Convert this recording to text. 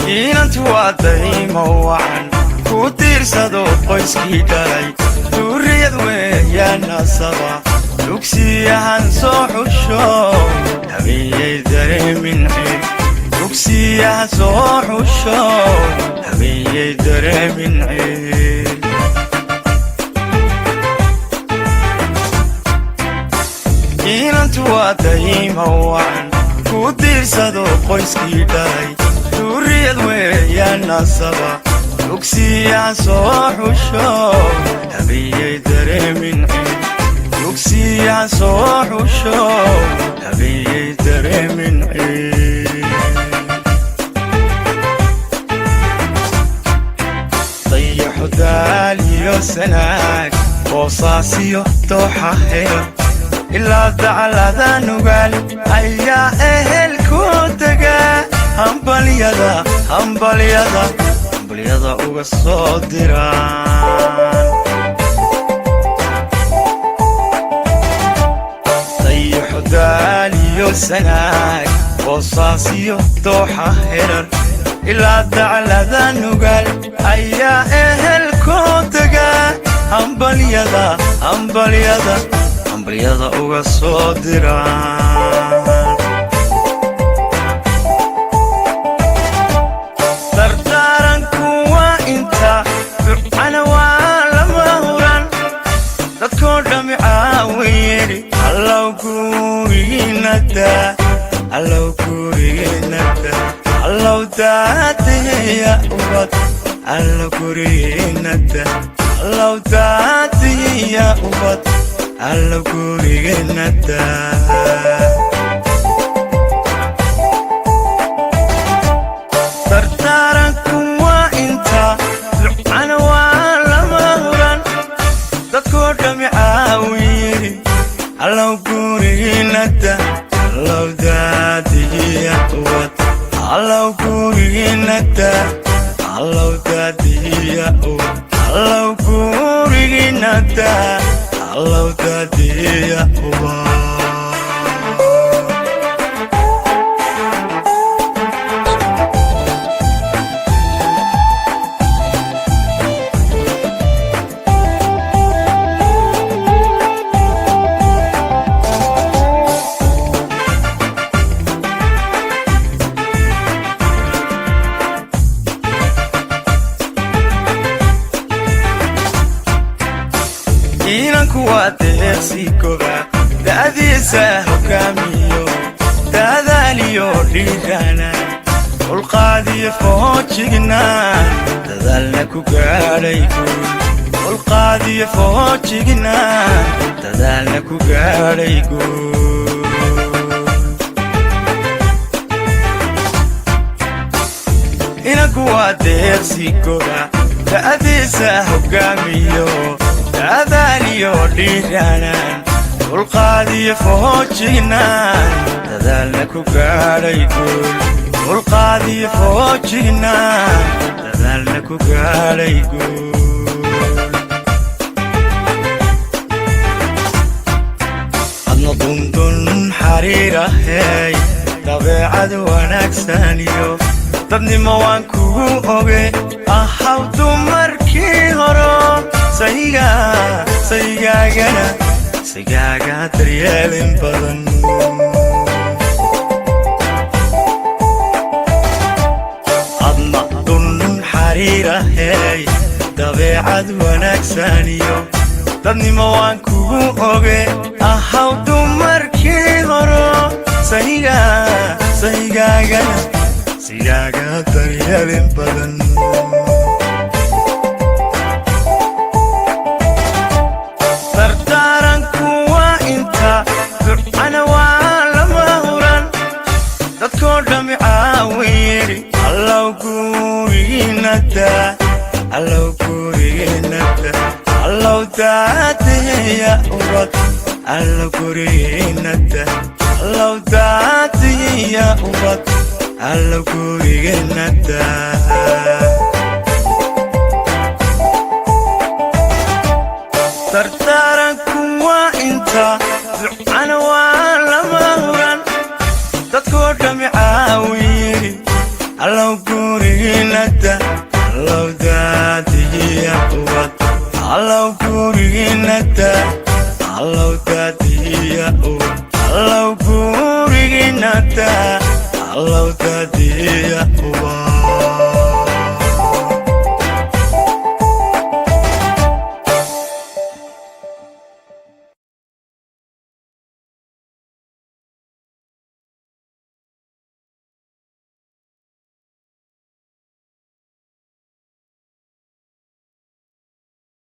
inantu waa daymo wacan ku tiirsado qoyskii dhalay durriyad weeyaan nasaba dugsiyahan soo xusho habiyey dareemin ciid dugsiyahan soo xusho habiyey dareemin ciid inantu waa daymo wacan ku tiirsado qoyskii dhalay durriyad weeyaan nasaba dugsiyahan soo xusho habiyey dareemin ciid dugsiyahan soo xusho habiyey dareemin ciid dayaxu daal iyo sanaag boosaasiyo dooxa helo ilaa dacalada nugaal ayaa ehelku degaa hambalyada uga soo diraan dayaxu daal iyo sanaag boosaasiyo dooxa herar ilaa dacalada nugaal ayaa ehelku degaa hambalyada uga soo diraan dardaaranku waa inta ducana waa lama huran dadkoo dhammi caawayeri allow gurigiinada allow daadiya ubad allow gurigiinada allow daadiya ubad allow gurigiinada dardaaranku waa inta ducana waa lama huran dadkoo dhammi caawiyeri allow gurigiinada allow daadiya ubad allow gurigiinada allow daadiya ubad allow gurigiinada allow daadiya ubad inanku waa deeqsigoba da'diisa hogaamiyo dadaaliyo dhiirana ulqaadiyo foojignaan dadaalna ku gaadhay guul ulqaadiyo foojignaan dadaalna ku gaadhay guul inanku waa deeqsigoba da'diisa hogaamiyo dadaaliyo dhiiranaan ulqaadiyo foojignaan dadaalna ku gaadhay guul ulqaadiyo foojignaan dadaalna ku gaadhay guul adna dundun xariirahey dabeecad wanaagsaniyo dadnimo waan kugu oge ahaw dumarkii horo saygaaga daryeelin badan adna dun xariirahey dabeecad wanaagsaniyo dadnimo waan kugu oge ahaw dumarkii horo saygaaga daryeelin badan dardaaranku waa inta ducana waa lama huran dadkoo dhammi caawayeri allow gurigiinada allow gurigiinada allow daadiya ubad allow gurigiinada allow daadiya ubad allow gurigiinada dardaaranku waa inta ducana waa lama huran dadkoo dhammi caawiyeri allow gurigiinada nata allow tadiya allow gurigi nata allow